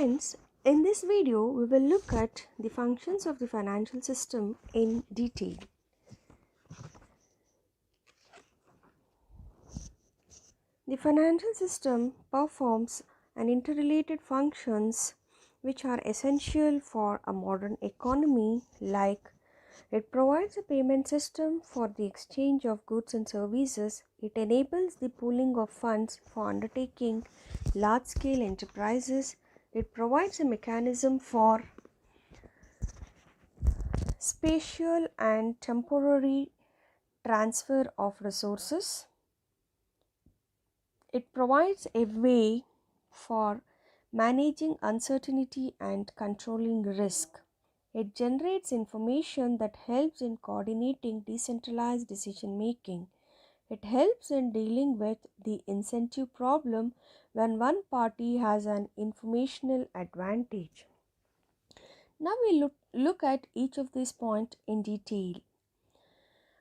Friends, in this video, we will look at the functions of the financial system in detail. The financial system performs an interrelated functions which are essential for a modern economy, like it provides a payment system for the exchange of goods and services. It enables the pooling of funds for undertaking large-scale enterprises. It provides a mechanism for spatial and temporary transfer of resources. It provides a way for managing uncertainty and controlling risk. It generates information that helps in coordinating decentralized decision making. It helps in dealing with the incentive problem when one party has an informational advantage. Now we look at each of these points in detail.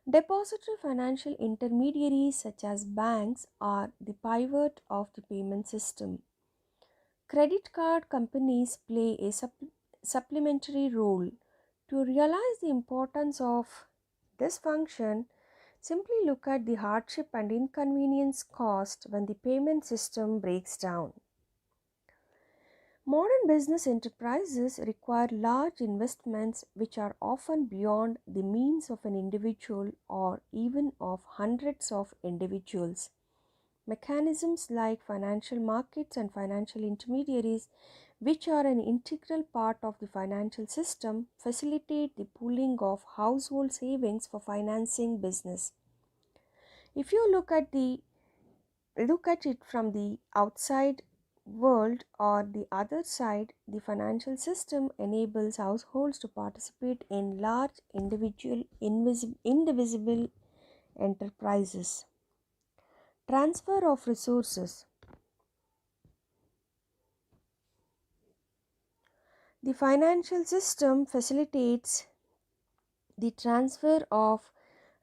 Depository financial intermediaries such as banks are the pivot of the payment system. Credit card companies play a supplementary role. To realize the importance of this function, simply look at the hardship and inconvenience caused when the payment system breaks down. Modern business enterprises require large investments which are often beyond the means of an individual or even of hundreds of individuals. Mechanisms like financial markets and financial intermediaries, which are an integral part of the financial system, facilitate the pooling of household savings for financing business. If you look at it from the outside world or the other side, the financial system enables households to participate in large individual indivisible enterprises. Transfer of resources. The financial system facilitates the transfer of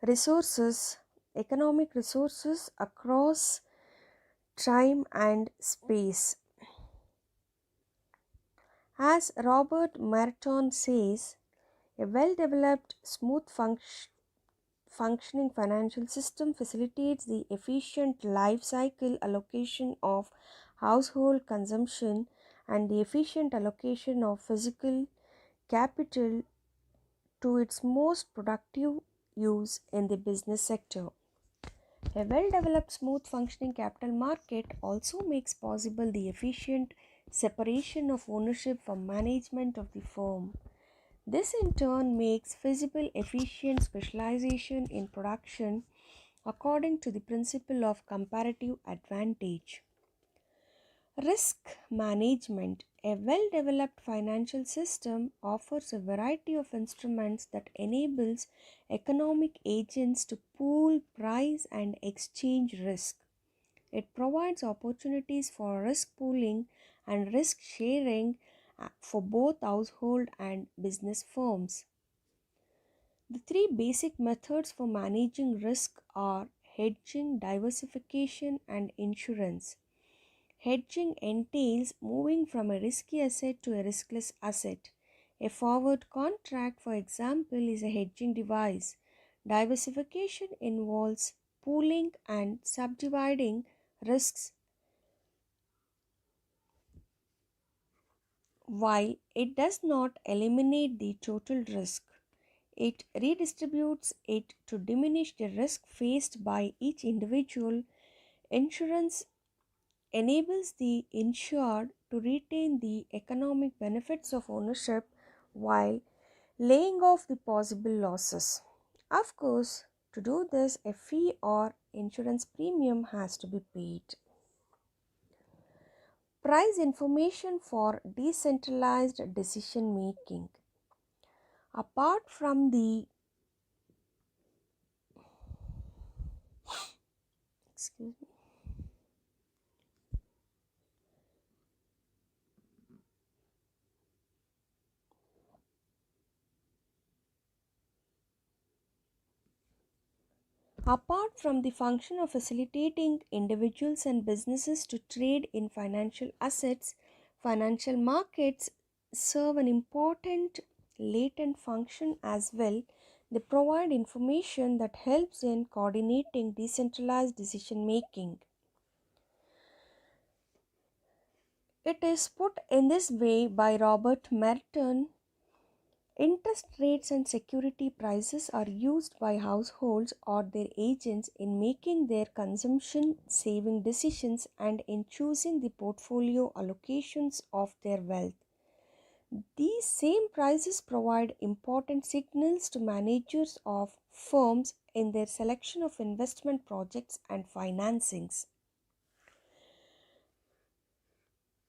resources, economic resources across time and space. As Robert Merton says, a well-developed, functioning financial system facilitates the efficient life cycle allocation of household consumption and the efficient allocation of physical capital to its most productive use in the business sector. A well-developed, smooth functioning capital market also makes possible the efficient separation of ownership from management of the firm. This in turn makes feasible efficient specialization in production according to the principle of comparative advantage. Risk management. A well-developed financial system offers a variety of instruments that enables economic agents to pool, price and exchange risk. It provides opportunities for risk pooling and risk sharing for both household and business firms. The three basic methods for managing risk are hedging, diversification, and insurance. Hedging entails moving from a risky asset to a riskless asset. A forward contract, for example, is a hedging device. Diversification involves pooling and subdividing risks. While it does not eliminate the total risk, it redistributes it to diminish the risk faced by each individual. Insurance enables the insured to retain the economic benefits of ownership while laying off the possible losses. Of course, to do this, a fee or insurance premium has to be paid. Price information for decentralized decision making. Apart from the excuse me Apart from the function of facilitating individuals and businesses to trade in financial assets, Financial markets serve an important latent function as well. They provide information that helps in coordinating decentralized decision making. It is put in this way by Robert Merton. Interest rates and security prices are used by households or their agents in making their consumption saving decisions and in choosing the portfolio allocations of their wealth. These same prices provide important signals to managers of firms in their selection of investment projects and financings.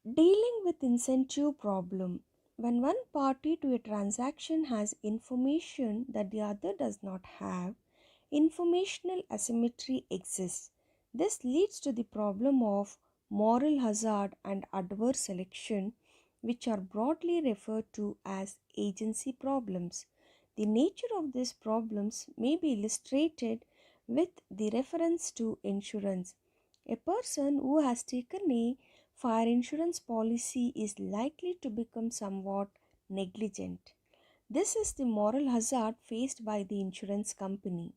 Dealing with incentive problem. When one party to a transaction has information that the other does not have, informational asymmetry exists. This leads to the problem of moral hazard and adverse selection, which are broadly referred to as agency problems. The nature of these problems may be illustrated with the reference to insurance. A person who has taken a fire insurance policy is likely to become somewhat negligent. This is the moral hazard faced by the insurance company.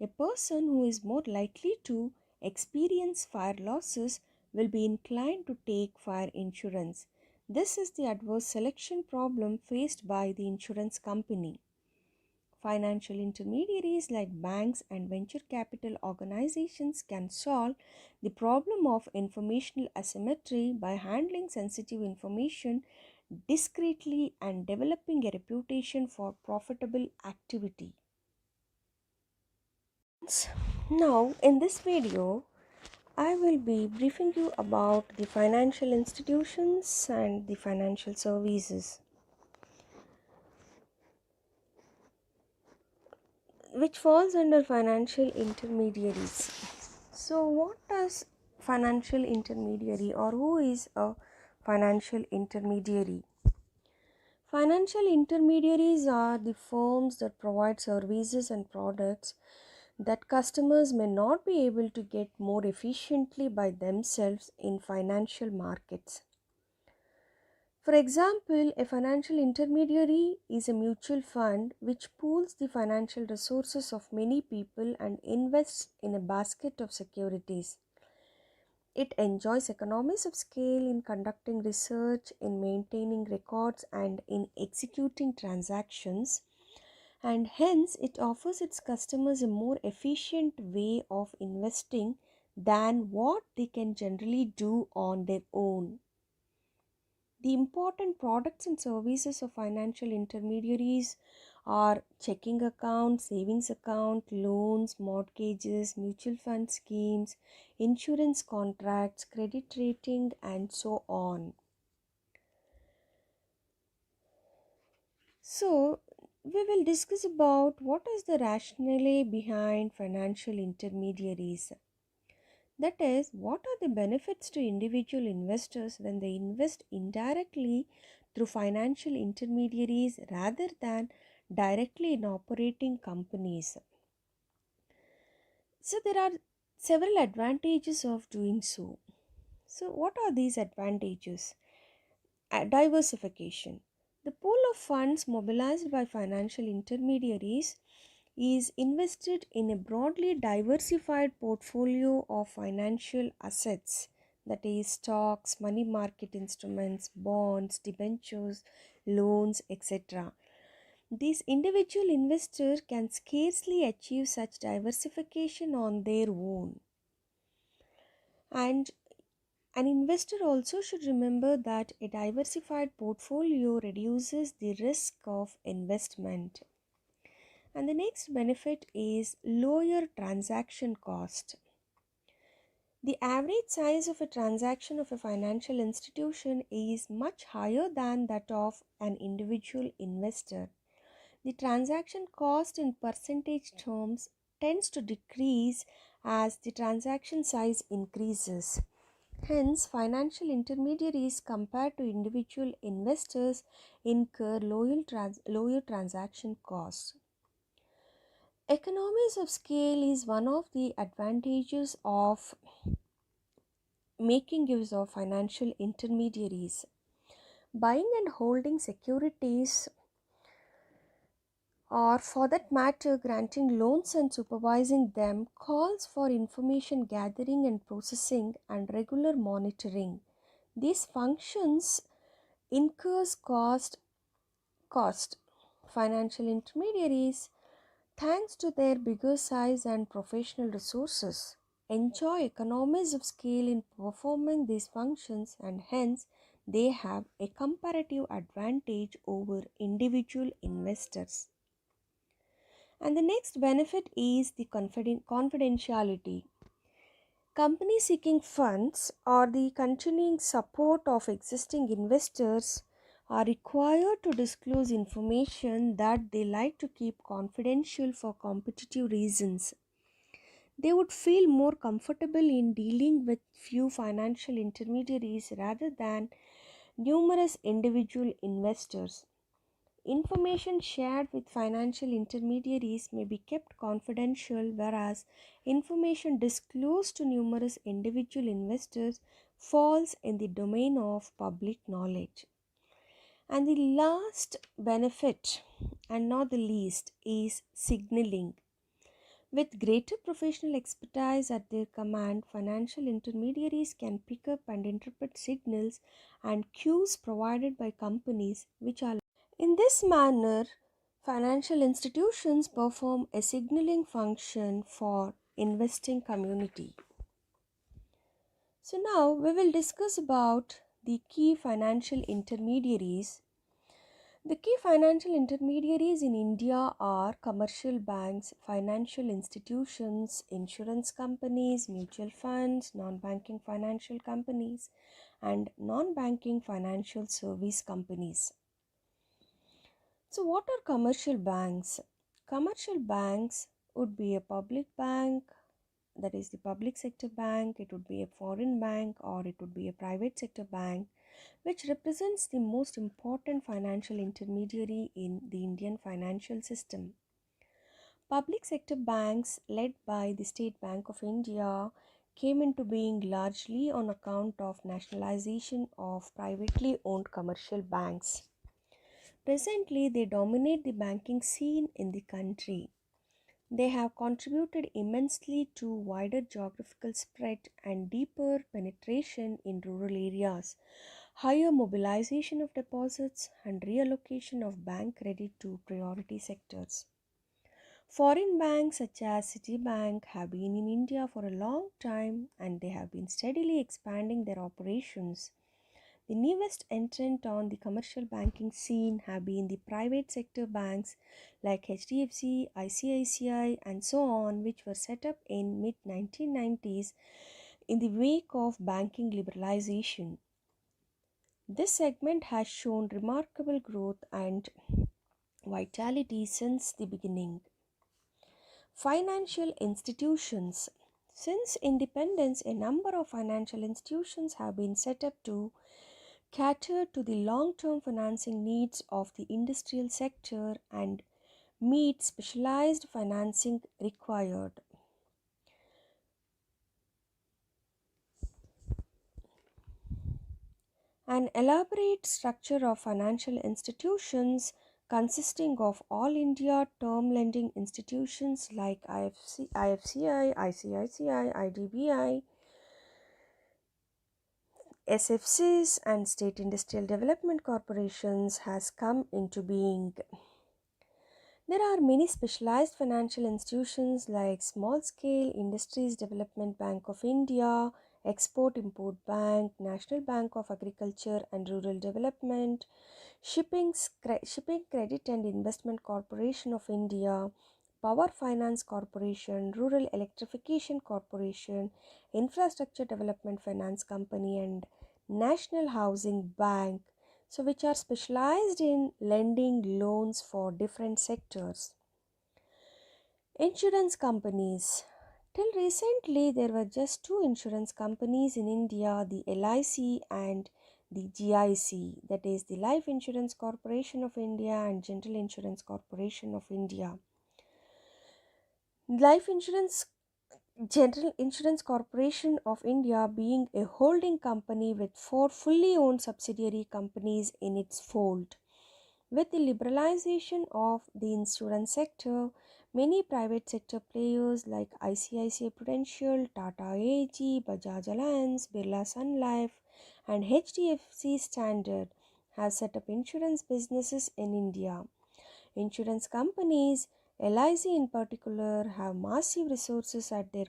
A person who is more likely to experience fire losses will be inclined to take fire insurance. This is the adverse selection problem faced by the insurance company. Financial intermediaries like banks and venture capital organizations can solve the problem of informational asymmetry by handling sensitive information discreetly and developing a reputation for profitable activity. Now, in this video, I will be briefing you about the financial institutions and the financial services, which falls under financial intermediaries. So, what does financial intermediary or who is a financial intermediary? Financial intermediaries are the firms that provide services and products that customers may not be able to get more efficiently by themselves in financial markets. For example, a financial intermediary is a mutual fund which pools the financial resources of many people and invests in a basket of securities. It enjoys economies of scale in conducting research, in maintaining records, and in executing transactions, and hence it offers its customers a more efficient way of investing than what they can generally do on their own. The important products and services of financial intermediaries are checking account, savings account, loans, mortgages, mutual fund schemes, insurance contracts, credit rating, and so on. So, we will discuss about what is the rationale behind financial intermediaries. That is, what are the benefits to individual investors when they invest indirectly through financial intermediaries rather than directly in operating companies? So, there are several advantages of doing so. So, what are these advantages? Diversification. The pool of funds mobilized by financial intermediaries is invested in a broadly diversified portfolio of financial assets, that is stocks, money market instruments, bonds, debentures, loans, etc. These individual investors can scarcely achieve such diversification on their own. And an investor also should remember that a diversified portfolio reduces the risk of investment. And the next benefit is lower transaction cost. The average size of a transaction of a financial institution is much higher than that of an individual investor. The transaction cost in percentage terms tends to decrease as the transaction size increases. Hence, financial intermediaries compared to individual investors incur lower transaction costs. Economies of scale is one of the advantages of making use of financial intermediaries. Buying and holding securities, or for that matter, granting loans and supervising them, calls for information gathering and processing and regular monitoring. These functions incurs cost. Financial intermediaries, thanks to their bigger size and professional resources, enjoy economies of scale in performing these functions, and hence they have a comparative advantage over individual investors. And the next benefit is the confidentiality. Companies seeking funds or the continuing support of existing investors are required to disclose information that they like to keep confidential for competitive reasons. They would feel more comfortable in dealing with few financial intermediaries rather than numerous individual investors. Information shared with financial intermediaries may be kept confidential, whereas information disclosed to numerous individual investors falls in the domain of public knowledge. And the last benefit, and not the least, is signaling. With greater professional expertise at their command, financial intermediaries can pick up and interpret signals and cues provided by companies which are. In this manner, financial institutions perform a signaling function for investing community. So now we will discuss about the key financial intermediaries. The key financial intermediaries in India are commercial banks, financial institutions, insurance companies, mutual funds, non-banking financial companies, and non-banking financial service companies. So, what are commercial banks? Commercial banks would be a public bank, that is the public sector bank, it would be a foreign bank, or it would be a private sector bank, which represents the most important financial intermediary in the Indian financial system. Public sector banks, led by the State Bank of India, came into being largely on account of nationalization of privately owned commercial banks. Presently, they dominate the banking scene in the country. They have contributed immensely to wider geographical spread and deeper penetration in rural areas, higher mobilization of deposits, and reallocation of bank credit to priority sectors. Foreign banks such as Citibank have been in India for a long time and they have been steadily expanding their operations. The newest entrant on the commercial banking scene have been the private sector banks like HDFC, ICICI, and so on, which were set up in mid 1990s in the wake of banking liberalization. This segment has shown remarkable growth and vitality since the beginning. Financial institutions. Since independence, a number of financial institutions have been set up to cater to the long-term financing needs of the industrial sector and meet specialized financing required. An elaborate structure of financial institutions consisting of all India term lending institutions like IFCI, ICICI, IDBI, SFCs and state industrial development corporations has come into being. There are many specialized financial institutions like Small Scale Industries Development Bank of India, Export Import Bank, National Bank of Agriculture and Rural Development, Shipping Credit and Investment Corporation of India, Power Finance Corporation, Rural Electrification Corporation, Infrastructure Development Finance Company, and National Housing Bank, so which are specialized in lending loans for different sectors. Insurance companies. Till recently, there were just two insurance companies in India, the LIC and the GIC, that is the Life Insurance Corporation of India and General Insurance Corporation of India. Life insurance General Insurance Corporation of India being a holding company with four fully owned subsidiary companies in its fold. With the liberalization of the insurance sector, many private sector players like ICICI Prudential, Tata AG, Bajaj Allianz, Birla Sun Life, and HDFC Standard have set up insurance businesses in India. Insurance companies, LIC in particular, have massive resources at their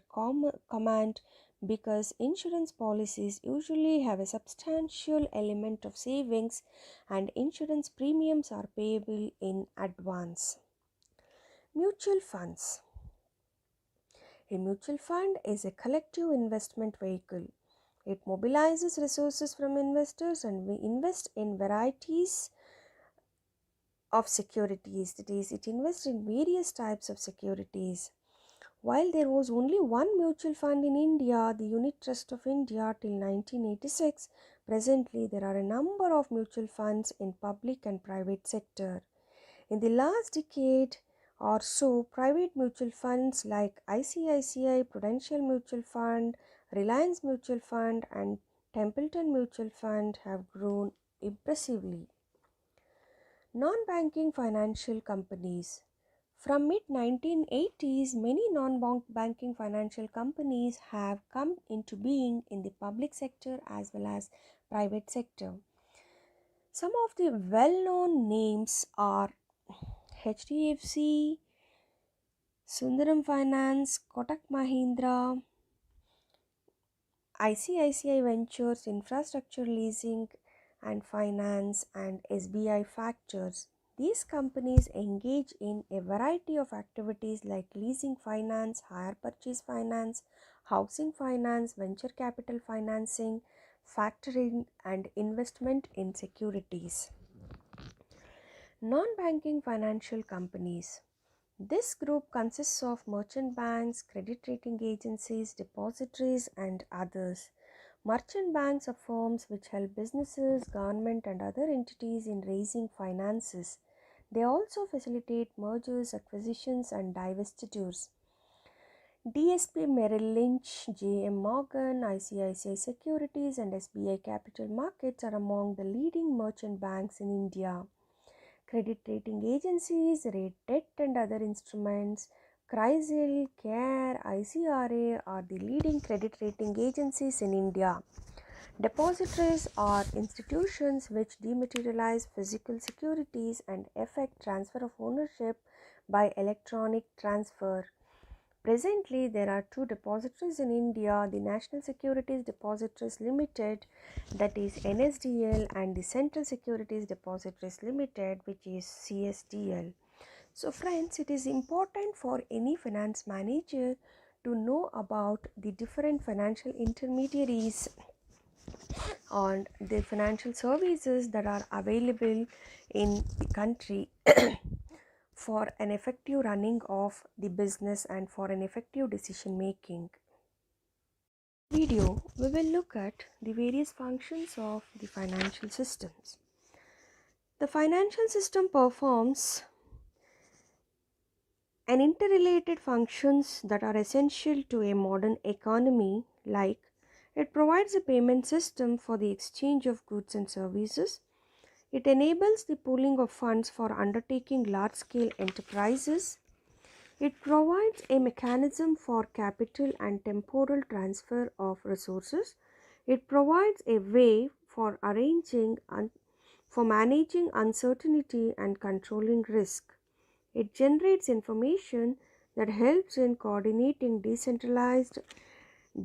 command because insurance policies usually have a substantial element of savings and insurance premiums are payable in advance. Mutual funds. A mutual fund is a collective investment vehicle. It mobilizes resources from investors and we invest in varieties of securities, that is, it invests in various types of securities. While there was only one mutual fund in India, the Unit Trust of India, till 1986, presently there are a number of mutual funds in public and private sector. In the last decade or so, private mutual funds like ICICI Prudential Mutual Fund, Reliance Mutual Fund and Templeton Mutual Fund have grown impressively. Non-banking financial companies. From mid-1980s, many non-banking financial companies have come into being in the public sector as well as private sector. Some of the well-known names are HDFC, Sundaram Finance, Kotak Mahindra, ICICI Ventures, Infrastructure Leasing and Finance, and SBI Factors. These companies engage in a variety of activities like leasing finance, hire purchase finance, housing finance, venture capital financing, factoring, and investment in securities. Non-banking financial companies. This group consists of merchant banks, credit rating agencies, depositories, and others. Merchant banks are firms which help businesses, government, and other entities in raising finances. They also facilitate mergers, acquisitions, and divestitures. DSP Merrill Lynch, JM Morgan, ICICI Securities, and SBI Capital Markets are among the leading merchant banks in India. Credit rating agencies rate debt and other instruments. CRISIL, CARE, ICRA are the leading credit rating agencies in India. Depositories are institutions which dematerialize physical securities and effect transfer of ownership by electronic transfer. Presently, there are two depositories in India, the National Securities Depositories Limited, that is NSDL, and the Central Securities Depositories Limited, which is CSDL. So friends, it is important for any finance manager to know about the different financial intermediaries and the financial services that are available in the country for an effective running of the business and for an effective decision making. Video, we will look at the various functions of the financial systems. The financial system performs an interrelated functions that are essential to a modern economy, like it provides a payment system for the exchange of goods and services. It enables the pooling of funds for undertaking large-scale enterprises. It provides a mechanism for capital and temporal transfer of resources. It provides a way for for managing uncertainty and controlling risk. It generates information that helps in coordinating decentralized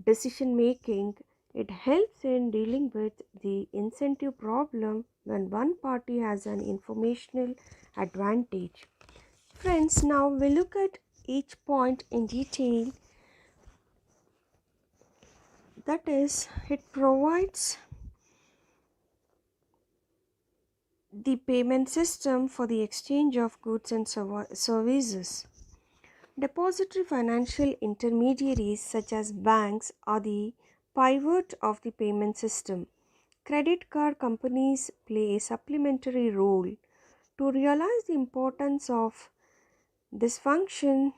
decision making. It helps in dealing with the incentive problem when one party has an informational advantage. Friends, now we look at each point in detail. That is, it provides the payment system for the exchange of goods and services. Depository financial intermediaries such as banks are the pivot of the payment system. Credit card companies play a supplementary role. To realize the importance of this function,